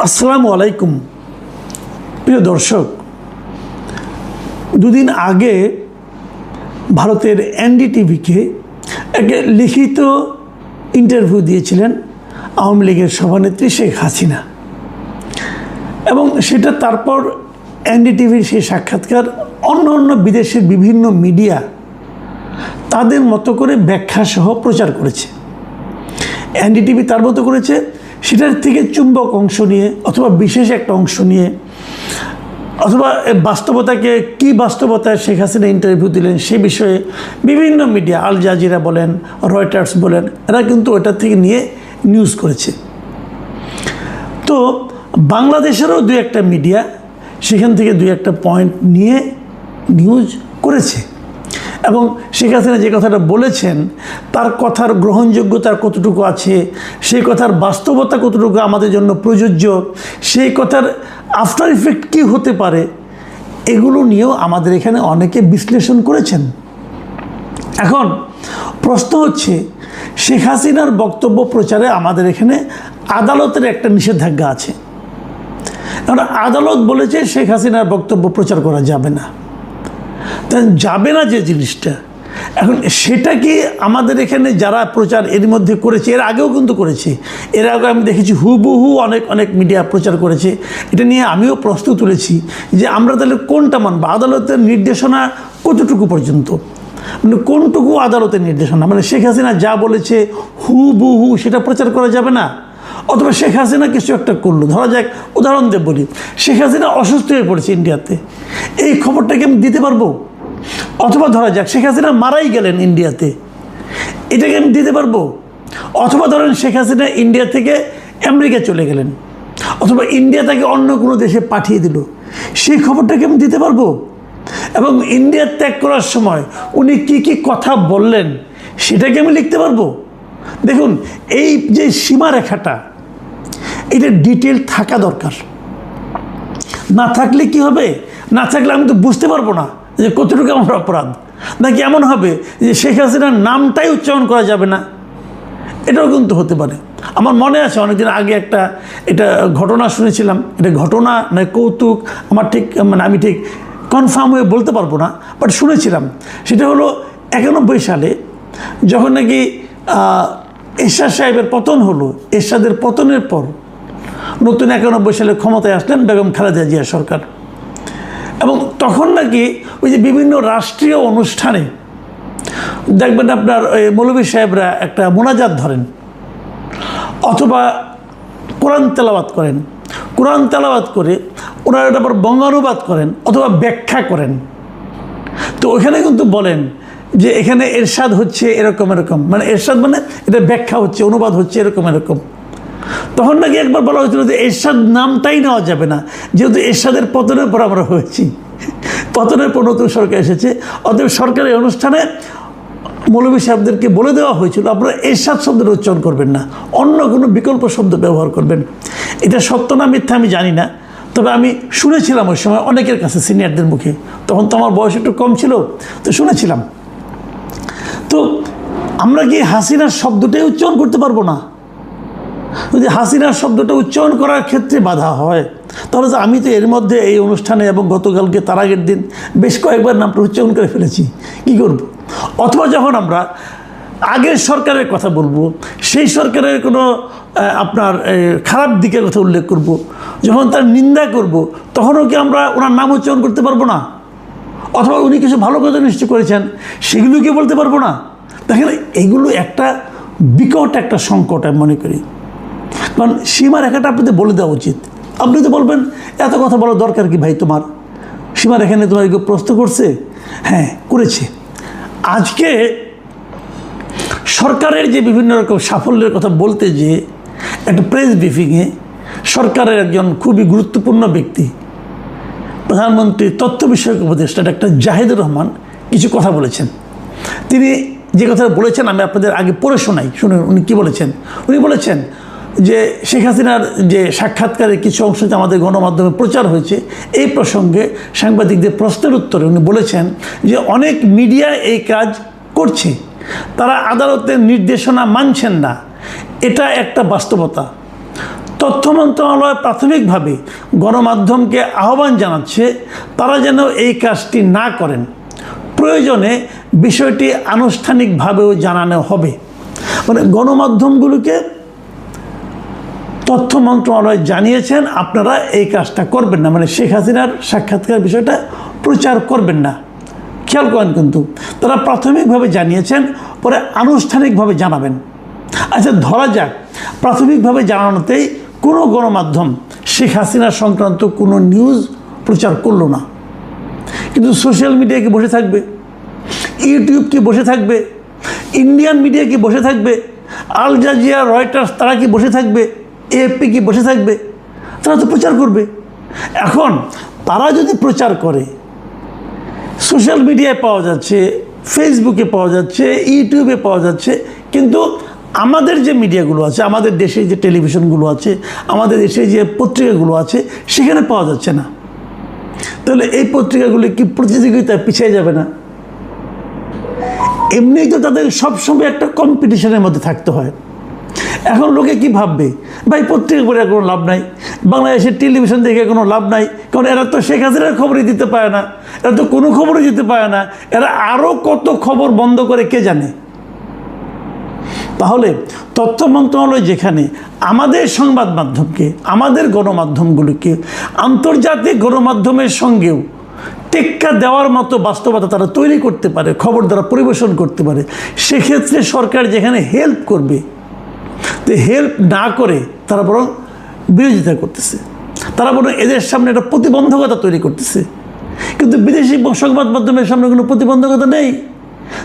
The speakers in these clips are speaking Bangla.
আসসালামু আলাইকুম প্রিয় দর্শক, দুদিন আগে ভারতের এনডিটিভিকে একটা লিখিত ইন্টারভিউ দিয়েছিলেন আওয়ামী লীগের সভানেত্রী শেখ হাসিনা, এবং সেটা তারপর এনডিটিভির সেই সাক্ষাৎকার অন্য বিদেশের বিভিন্ন মিডিয়া তাদের মতো করে ব্যাখ্যা সহ প্রচার করেছে। এনডিটিভি তার মতো করেছে, সেটার থেকে চুম্বক অংশ নিয়ে অথবা বিশেষ একটা অংশ নিয়ে অথবা বাস্তবতাকে কি বাস্তবতায় শেখ হাসিনা ইন্টারভিউ দিলেন সে বিষয়ে বিভিন্ন মিডিয়া, আল জাজিরা বলেন, রয়টার্স বলেন, এরা কিন্তু ওটার থেকে নিয়ে নিউজ করেছে। তো বাংলাদেশেরও দুই একটা মিডিয়া সেখান থেকে দুই একটা পয়েন্ট নিয়ে নিউজ করেছে, এবং শেখ হাসিনা যে কথাটা বলেছেন তার কথার গ্রহণযোগ্যতা কতটুকু আছে, সেই কথার বাস্তবতা কতটুকু আমাদের জন্য প্রযোজ্য, সেই কথার আফটার ইফেক্ট কী হতে পারে, এগুলো নিয়েও আমাদের এখানে অনেকে বিশ্লেষণ করেছেন। এখন প্রশ্ন হচ্ছে, শেখ হাসিনার বক্তব্য প্রচারে আমাদের এখানে আদালতের একটা নিষেধাজ্ঞা আছে। কারণ আদালত বলেছে শেখ হাসিনার বক্তব্য প্রচার করা যাবে না। যাবে না যে জিনিসটা, এখন সেটা কি আমাদের এখানে যারা প্রচার এর মধ্যে করেছে, এর আগেও কিন্তু করেছে, এর আগে আমি দেখেছি হুবহু অনেক মিডিয়া প্রচার করেছে। এটা নিয়ে আমিও প্রশ্ন তুলেছি যে আমরা তাহলে কোনটা মানব, আদালতের নির্দেশনা কতটুকু পর্যন্ত, মানে কোনটুকু আদালতের নির্দেশনা, মানে শেখ হাসিনা যা বলেছে হুবহু সেটা প্রচার করা যাবে না, অথবা শেখ হাসিনা কিছু একটা করলো, ধরা যাক উদাহরণ দিয়ে বলি, শেখ হাসিনা অসুস্থ হয়ে পড়েছে ইন্ডিয়াতে, এই খবরটাকে আমি দিতে পারবো? অথবা ধরা যাক শেখ হাসিনা মারাই গেলেন ইন্ডিয়াতে, এটাকে আমি দিতে পারবো? অথবা ধরেন শেখ হাসিনা ইন্ডিয়া থেকে আমেরিকা চলে গেলেন, অথবা ইন্ডিয়া তাকে অন্য কোনো দেশে পাঠিয়ে দিল, সেই খবরটাকে আমি দিতে পারবো? এবং ইন্ডিয়া ত্যাগ করার সময় উনি কি কথা বললেন সেটাকে আমি লিখতে পারবো? দেখুন, এই যে সীমারেখাটা, এটা ডিটেল থাকা দরকার। না থাকলে কি হবে, না থাকলে আমি তো বুঝতে পারবো না যে কতটুকু আমার অপরাধ। নাকি এমন হবে যে শেখ হাসিনার নামটাই উচ্চারণ করা যাবে না, এটাও কিন্তু হতে পারে। আমার মনে আছে অনেকদিন আগে এটা ঘটনা শুনেছিলাম, এটা ঘটনা না কৌতুক আমার ঠিক আমি ঠিক কনফার্ম হয়ে বলতে পারবো না, বাট শুনেছিলাম। সেটা হলো 91 সালে যখন নাকি এরশাদ সাহেবের পতন হলো, এরশাদের পতনের পর নতুন 91 সালে ক্ষমতায় আসলেন বেগম খালেদা জিয়া সরকার, এবং তখন নাকি ওই যে বিভিন্ন রাষ্ট্রীয় অনুষ্ঠানে দেখবেন আপনার মৌলভী সাহেবরা একটা মোনাজাত ধরেন, অথবা কোরআন তেলাওয়াত করেন, কোরআন তেলাওয়াত করে ওনারা এটা আবার বঙ্গানুবাদ করেন অথবা ব্যাখ্যা করেন। তো ওখানে কিন্তু বলেন যে এখানে এরশাদ হচ্ছে এরকম, মানে এরশাদ মানে এটা ব্যাখ্যা হচ্ছে, অনুবাদ হচ্ছে এরকম। তখন নাকি একবার বলা হয়েছিল যে এরশাদ নামটাই নেওয়া যাবে না, যেহেতু এরশাদের পতনের পর আমরা হয়েছি, পতনের পর নতুন সরকার এসেছে, অতএব সরকারি অনুষ্ঠানে মৌলভী সাহেবদেরকে বলে দেওয়া হয়েছিল আপনারা এরশাদ শব্দের উচ্চারণ করবেন না, অন্য কোনো বিকল্প শব্দ ব্যবহার করবেন। এটা সত্য না মিথ্যা আমি জানি না, তবে আমি শুনেছিলাম ওই সময় অনেকের কাছে, সিনিয়রদের মুখে, তখন তো আমার বয়স একটু কম ছিল, তো শুনেছিলাম। তো আমরা কি হাসিনার শব্দটাই উচ্চারণ করতে পারবো না? যদি হাসিনার শব্দটা উচ্চারণ করার ক্ষেত্রে বাধা হয়, তাহলে তো আমি তো এর মধ্যে এই অনুষ্ঠানে এবং গতকালকে তার আগের দিন বেশ কয়েকবার নামটা উচ্চারণ করে ফেলেছি, কী করব? অথবা যখন আমরা আগের সরকারের কথা বলবো, সেই সরকারের কোনো আপনার খারাপ দিকের কথা উল্লেখ করব, যখন তার নিন্দা করব, তখনও কি আমরা ওনার নাম উচ্চারণ করতে পারবো না? অথবা উনি কিছু ভালো কথা নিশ্চয় করেছেন সেগুলো কি বলতে পারবো না? দেখেন, এগুলো একটা বিকট একটা সংকট আমি মনে করি। কারণ সীমারেখাটা আপনাদের বলে দেওয়া উচিত। আপনি তো বলবেন এত কথা বলার দরকার কি ভাই তোমার, সীমারেখা নিয়ে তোমার কেউ প্রশ্ন করছে? হ্যাঁ, করেছে। আজকে সরকারের যে বিভিন্ন রকম সাফল্যের কথা বলতে যে একটা প্রেস ব্রিফিংয়ে সরকারের একজন খুবই গুরুত্বপূর্ণ ব্যক্তি, প্রধানমন্ত্রী তথ্য বিষয়ক উপদেষ্টা ডাক্তার জাহিদুর রহমান কিছু কথা বলেছেন। তিনি যে কথা বলেছেন আমি আপনাদের আগে পড়ে শোনাই, শুনুন উনি কী বলেছেন। উনি বলেছেন যে শেখ হাসিনার যে সাক্ষাৎকারের কিছু অংশ আমাদের গণমাধ্যমে প্রচার হয়েছে, এই প্রসঙ্গে সাংবাদিকদের প্রশ্নের উত্তরে উনি বলেছেন যে অনেক মিডিয়া এই কাজ করছে, তারা আদালতের নির্দেশনা মানছেন না, এটা একটা বাস্তবতা। তথ্য মন্ত্রণালয় প্রাথমিকভাবে গণমাধ্যমকে আহ্বান জানাচ্ছে তারা যেন এই কাজটি না করেন। প্রয়োজনে বিষয়টি আনুষ্ঠানিকভাবেও জানানো হবে। মানে গণমাধ্যমগুলোকে তথ্য মন্ত্রণালয় জানিয়েছেন আপনারা এই কাজটা করবেন না, মানে শেখ হাসিনার সাক্ষাৎকার বিষয়টা প্রচার করবেন না। খেয়াল করেন, কিন্তু তারা প্রাথমিকভাবে জানিয়েছেন, পরে আনুষ্ঠানিকভাবে জানাবেন। আচ্ছা, ধরা যাক প্রাথমিকভাবে জানানোতেই কোনো গণমাধ্যম শেখ হাসিনা সংক্রান্ত কোনো নিউজ প্রচার করলো না, কিন্তু সোশ্যাল মিডিয়া কি বসে থাকবে? ইউটিউব কি বসে থাকবে? ইন্ডিয়ান মিডিয়া কি বসে থাকবে? আল জাজিরা, রয়টার্স তারা কি বসে থাকবে? এএফপি কি বসে থাকবে? তারা তো প্রচার করবে। এখন তারা যদি প্রচার করে, সোশ্যাল মিডিয়ায় পাওয়া যাচ্ছে, ফেসবুকে পাওয়া যাচ্ছে, ইউটিউবে পাওয়া যাচ্ছে, কিন্তু আমাদের যে মিডিয়াগুলো আছে, আমাদের দেশে যে টেলিভিশনগুলো আছে, আমাদের দেশে যে পত্রিকাগুলো আছে, সেখানে পাওয়া যাচ্ছে না। তাহলে এই পত্রিকাগুলি কি প্রতিযোগিতায় পিছিয়ে যাবে না? এমনিই তো তাদের সবসময় একটা কম্পিটিশনের মধ্যে থাকতে হয়। এখন লোকে কি ভাববে, ভাই পত্রিকা পড়ে কোনো লাভ নাই, বাংলাদেশের টেলিভিশন দেখে কোনো লাভ নাই, কারণ এরা তো শেখ হাসিনার খবরই দিতে পারে না, এরা তো কোনো খবরই দিতে পারে না, এরা আরও কত খবর বন্ধ করে কে জানে। তাহলে তথ্য মন্ত্রণালয় যেখানে আমাদের সংবাদ মাধ্যমকে, আমাদের গণমাধ্যমগুলোকে আন্তর্জাতিক গণমাধ্যমের সঙ্গেও টেক্কা দেওয়ার মতো বাস্তবতা তারা তৈরি করতে পারে, খবর দ্বারা পরিবেশন করতে পারে, সেক্ষেত্রে সরকার যেখানে হেল্প করবে, তো হেল্প না করে তারা বরং বিরোধিতা করতেছে, তারা বরং এদের সামনে একটা প্রতিবন্ধকতা তৈরি করতেছে। কিন্তু বিদেশি সংবাদ মাধ্যমের সামনে কোনো প্রতিবন্ধকতা নেই।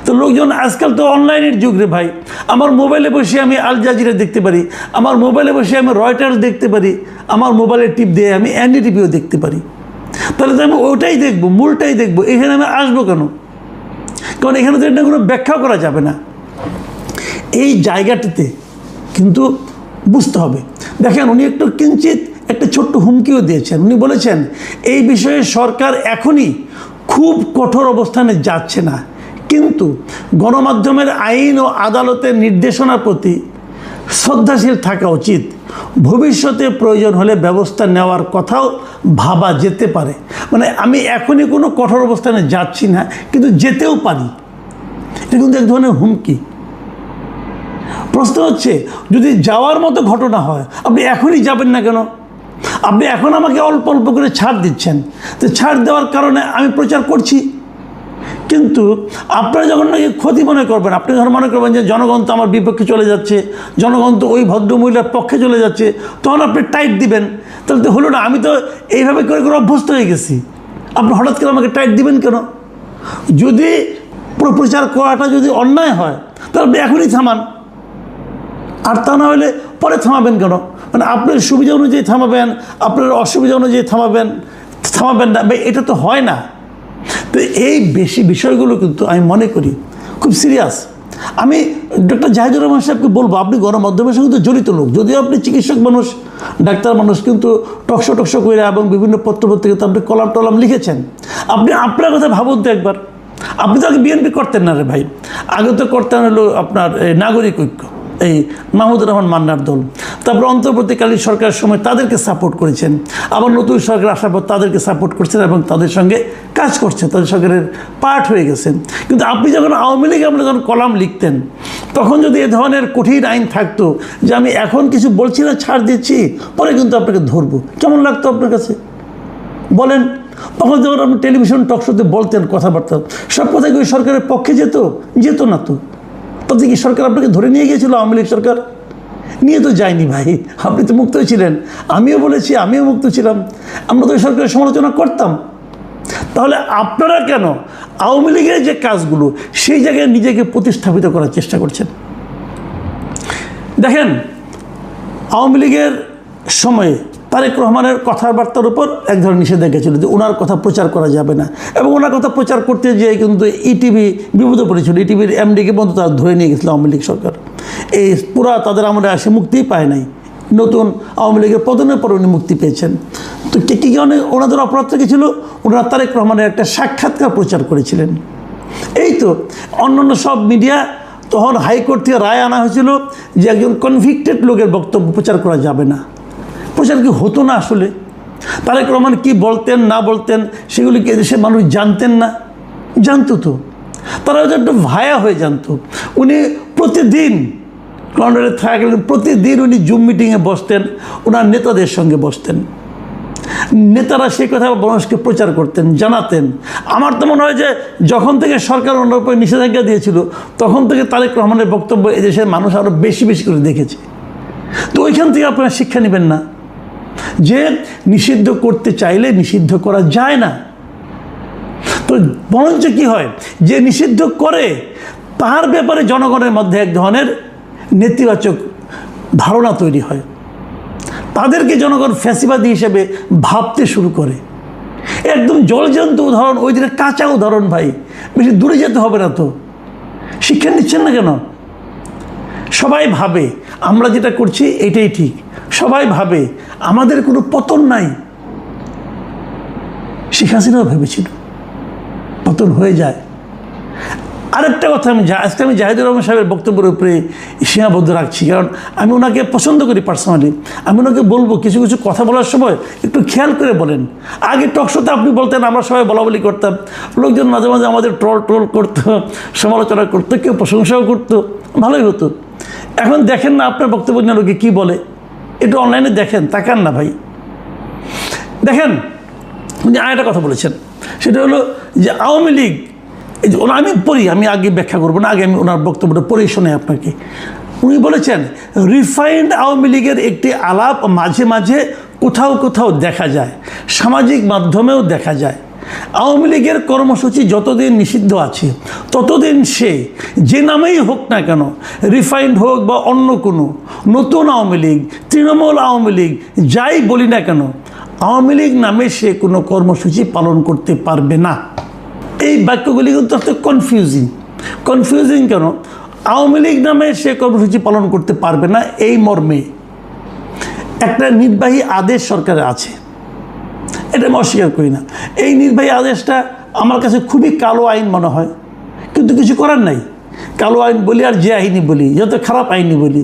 তো লোকজন আজকাল তো অনলাইনের যুগ রে ভাই, আমার মোবাইলে বসে আমি আল জাজিরা দেখতে পারি, আমার মোবাইলে বসে আমি রয়টার্স দেখতে পারি, আমার মোবাইলে টিপ দিয়ে আমি এনডিটিভিও দেখতে পারি। তাহলে তো আমি ওটাই দেখবো, মূলটাই দেখবো, এখানে আমি আসবো কেন? কারণ এখানে তো এটা কোনো ব্যাখ্যা করা যাবে না। এই জায়গাটিতে কিন্তু বুঝতে হবে। দেখেন, উনি একটু কিঞ্চিত একটা ছোট্ট হুমকিও দিয়েছেন। উনি বলেছেন এই বিষয়ে সরকার এখনই খুব কঠোর অবস্থানে যাচ্ছে না, কিন্তু গণমাধ্যমের আইন ও আদালতের নির্দেশনার প্রতি শ্রদ্ধাশীল থাকা উচিত। ভবিষ্যতে প্রয়োজন হলে ব্যবস্থা নেওয়ার কথাও ভাবা যেতে পারে। মানে আমি এখনই কোনো কঠোর অবস্থানে যাচ্ছি না, কিন্তু যেতেও পারি। এটা কিন্তু এক ধরনের হুমকি। প্রশ্ন হচ্ছে, যদি যাওয়ার মতো ঘটনা হয়, আপনি এখনই যাবেন না কেন? আপনি এখন আমাকে অল্প অল্প করে ছাড় দিচ্ছেন, তো ছাড় দেওয়ার কারণে আমি প্রচার করছি। কিন্তু আপনারা যখন নাকি ক্ষতি মনে করবেন, আপনি যখন মনে করবেন যে জনগণ তো আমার বিপক্ষে চলে যাচ্ছে, জনগণ তো ওই ভদ্রমহিলার পক্ষে চলে যাচ্ছে, তখন আপনি টাইট দিবেন। তাহলে তো হলো না। আমি তো এইভাবে করে করে অভ্যস্ত হয়ে গেছি, আপনি হঠাৎ করে আমাকে টাইট দিবেন কেন? যদি প্রচার করাটা যদি অন্যায় হয়, তাহলে আপনি এখনই থামান, আর তা না হলে পরে থামাবেন কেন? মানে আপনার সুবিধা অনুযায়ী থামাবেন, আপনার অসুবিধা অনুযায়ী থামাবেন না, এটা তো হয় না। তো এই বিষয়গুলো কিন্তু আমি মনে করি খুব সিরিয়াস। আমি ডক্টর জাহিদুর রহমান সাহেবকে বলবো, আপনি গণমাধ্যমের সঙ্গে তো জড়িত লোক, যদিও আপনি চিকিৎসক মানুষ, ডাক্তার মানুষ, কিন্তু টকশো করে এবং বিভিন্ন পত্রপত্রিকাতে আপনি কলাম টলাম লিখেছেন। আপনি আপনার কথা ভাবুন তো একবার। আপনি তো আগে বিএনপি করতেন না রে ভাই, আগে তো করতেন হলো আপনার নাগরিক ঐক্য, এই মাহমুদুর রহমান মান্নার দল। তারপর অন্তর্বর্তীকালীন সরকারের সময় তাদেরকে সাপোর্ট করেছেন, আবার নতুন সরকার আসার পর তাদেরকে সাপোর্ট করছেন এবং তাদের সঙ্গে কাজ করছেন, তাদের সরকারের পার্ট হয়ে গেছেন। কিন্তু আপনি যখন আওয়ামী লীগে আপনি যখন কলাম লিখতেন, তখন যদি এ ধরনের কঠিন আইন থাকতো যে আমি এখন কিছু বলছি না, ছাড় দিচ্ছি, পরে কিন্তু আপনাকে ধরবো, কেমন লাগতো আপনার কাছে বলেন? তখন যখন আপনি টেলিভিশন টকশোতে বলতেন কথাবার্তা, সব কথা কি ওই সরকারের পক্ষে যেত না তো? তাতে কি সরকার আপনাকে ধরে নিয়ে গিয়েছিল? আওয়ামী লীগ সরকার নিয়ে তো যায়নি ভাই, আপনি তো মুক্ত ছিলেন। আমিও বলেছি, আমিও মুক্ত ছিলাম, আমরা তো সরকারের সমালোচনা করতাম। তাহলে আপনারা কেন আওয়ামী লীগের যে কাজগুলো সেই জায়গায় নিজেকে প্রতিস্থাপিত করার চেষ্টা করছেন? দেখেন, আওয়ামী লীগের সময়ে তারেক রহমানের কথাবার্তার উপর এক ধরনের নিষেধাজ্ঞা ছিল যে ওনার কথা প্রচার করা যাবে না, এবং ওনার কথা প্রচার করতে যেয়ে কিন্তু ইটিভি বিপদে পড়েছিল। ইটিভির এমডিকে পর্যন্ত তারা ধরে নিয়ে গেছিলো আওয়ামী লীগ সরকার। এই পুরা তাদের আমলে আসে মুক্তিই পায় নাই। নতুন আওয়ামী লীগের পতনের পর উনি মুক্তি পেয়েছেন। তো কী কারণে ওনাদের অপরাধটা কী ছিল? ওনারা তারেক রহমানের একটা সাক্ষাৎকার প্রচার করেছিলেন। এই তো অন্যান্য সব মিডিয়া, তখন হাইকোর্ট থেকে রায় আনা হয়েছিল যে একজন কনভিক্টেড লোকের বক্তব্য প্রচার করা যাবে না। প্রচার কি হতো না আসলে? তারেক রহমান কি বলতেন না বলতেন সেগুলি কি এদেশের মানুষ জানতেন না? জানতো তো, তারা হয়তো একটু ভায়া হয়ে জানতো। উনি প্রতিদিন লন্ডনে থাকলেন, প্রতিদিন উনি জুম মিটিংয়ে বসতেন, ওনার নেতাদের সঙ্গে বসতেন, নেতারা সেই কথা মানুষকে প্রচার করতেন, জানাতেন। আমার তো মনে হয় যে যখন থেকে সরকার ওনার উপরে নিষেধাজ্ঞা দিয়েছিল তখন থেকে তারেক রহমানের বক্তব্য এদেশের মানুষ আরও বেশি বেশি করে দেখেছে। তো ওইখান থেকে আপনারা শিক্ষা নেবেন না যে নিষিদ্ধ করতে চাইলে নিষিদ্ধ করা যায় না। তো বরঞ্চ কি হয়, যে নিষিদ্ধ করে তার ব্যাপারে জনগণের মধ্যে এক ধরনের নেতিবাচক ধারণা তৈরি হয়, তাদেরকে জনগণ ফ্যাসিবাদী হিসেবে ভাবতে শুরু করে। একদম জলজন্ত উদাহরণ, ওই দিনের কাঁচা উদাহরণ ভাই, বেশি দূরে যেতে হবে না। তো শিক্ষা নিচ্ছেন না কেন? সবাই ভাবে আমরা যেটা করছি এটাই ঠিক, সবাই ভাবে আমাদের কোনো পতন নাই। শেখ হাসিনাও ভেবেছিল পতন হয়ে যায়। আরেকটা কথা আজকে আমি জাহিদুর রহমান সাহেবের বক্তব্যের উপরে সীমাবদ্ধ রাখছি, কারণ আমি ওনাকে পছন্দ করি পার্সোনালি। আমি ওনাকে বলবো কিছু কিছু কথা বলার সময় একটু খেয়াল করে বলেন। আগে টকশোতে আপনি বলতেন, আমরা সবাই বলাবলি করতাম, লোকজন মাঝে মাঝে আমাদের ট্রল করতো, সমালোচনা করতো, কেউ প্রশংসাও করতো, ভালোই হতো। এখন দেখেন না আপনার বক্তব্য নিয়ে লোকে কী বলে, একটু অনলাইনে দেখেন, তাকান না ভাই। দেখেন উনি আরেকটা কথা বলেছেন, সেটা হলো যে আওয়ামী লীগ, আমি পড়ি, আমি আগে ব্যাখ্যা করবো না, আগে আমি ওনার বক্তব্যটা পড়েই শোনাই আপনাকে। উনি বলেছেন রিফাইন্ড আওয়ামী লীগের একটি আলাপ মাঝে মাঝে কোথাও কোথাও দেখা যায়, সামাজিক মাধ্যমেও দেখা যায়। আওয়ামী লীগের কর্মসূচি যতদিন নিষিদ্ধ আছে ততদিন সে যে নামেই হোক না কেন, রিফাইন্ড হোক বা অন্য কোনো নতুন আওয়ামী লীগ, তৃণমূল আওয়ামী লীগ, যাই বলি না কেন, আওয়ামী লীগ নামে সে কোনো কর্মসূচি পালন করতে পারবে না। এই বাক্যগুলি কিন্তু আসলে কনফিউজিং কেন? আওয়ামী লীগ নামে সে কর্মসূচি পালন করতে পারবে না এই মর্মে একটা নির্বাহী আদেশ সরকারের আছে, এটা আমি অস্বীকার করি না। এই নির্বাহী আদেশটা আমার কাছে খুবই কালো আইন মনে হয়, কিন্তু কিছু করার নাই। কালো আইন বলি আর যে আইনই বলি, যত খারাপ আইনই বলি,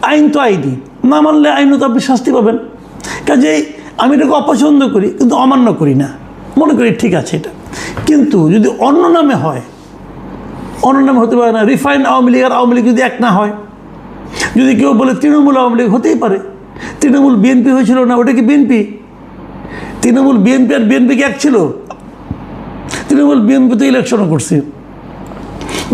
আইন তো আইনই, না মানলে আইনও তো আপনি শাস্তি পাবেন। কাজেই আমি এটাকে অপছন্দ করি, কিন্তু অমান্য করি না, মনে করি ঠিক আছে এটা। কিন্তু যদি অন্য নামে হয়, অন্য নামে হতে পারে না। রিফাইন্ড আওয়ামী লীগ আর আওয়ামী লীগ যদি এক না হয়, যদি কেউ বলে তৃণমূল আওয়ামী লীগ, হতেই পারে। তৃণমূল বিএনপি হয়েছিল না, ওটা কি বিএনপি? তৃণমূল বিএনপি আর বিএনপি কি এক ছিল? তৃণমূল বিএনপি তো ইলেকশনও করছে।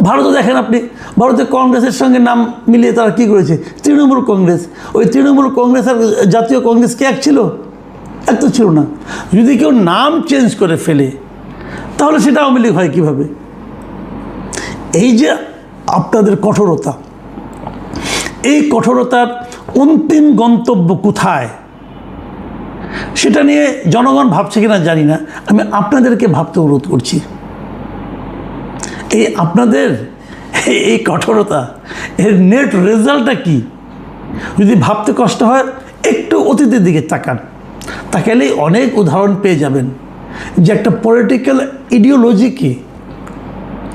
ভারতে দেখেন আপনি, ভারতে কংগ্রেসের সঙ্গে নাম মিলিয়ে তারা কী করেছে? তৃণমূল কংগ্রেস। ওই তৃণমূল কংগ্রেস আর জাতীয় কংগ্রেস কি এক ছিল? এক তো ছিল না। যদি কেউ নাম চেঞ্জ করে ফেলে তাহলে সেটা আওয়ামী লীগ হয় কীভাবে? এই যে আপনাদের কঠোরতা, এই কঠোরতার অন্তিম গন্তব্য কোথায় সেটা নিয়ে জনগণ ভাবছে কিনা জানি না, আমি আপনাদেরকে ভাবতে অনুরোধ করছি। এই আপনাদের এই কঠোরতা, এর নেট রেজাল্টটা কি? যদি ভাবতে কষ্ট হয় একটু অতীতের দিকে তাকান, তাকালেই অনেক উদাহরণ পেয়ে যাবেন যে একটা পলিটিক্যাল ইডিওলজিকে,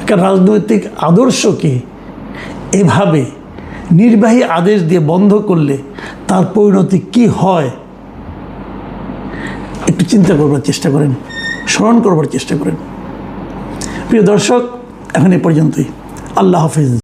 একটা রাজনৈতিক আদর্শকে এভাবে নির্বাহী আদেশ দিয়ে বন্ধ করলে তার পরিণতি কি হয় একটু চিন্তা করবার চেষ্টা করেন, স্মরণ করবার চেষ্টা করেন। প্রিয় দর্শক, এখন এ পর্যন্তই। আল্লাহ হাফেজ।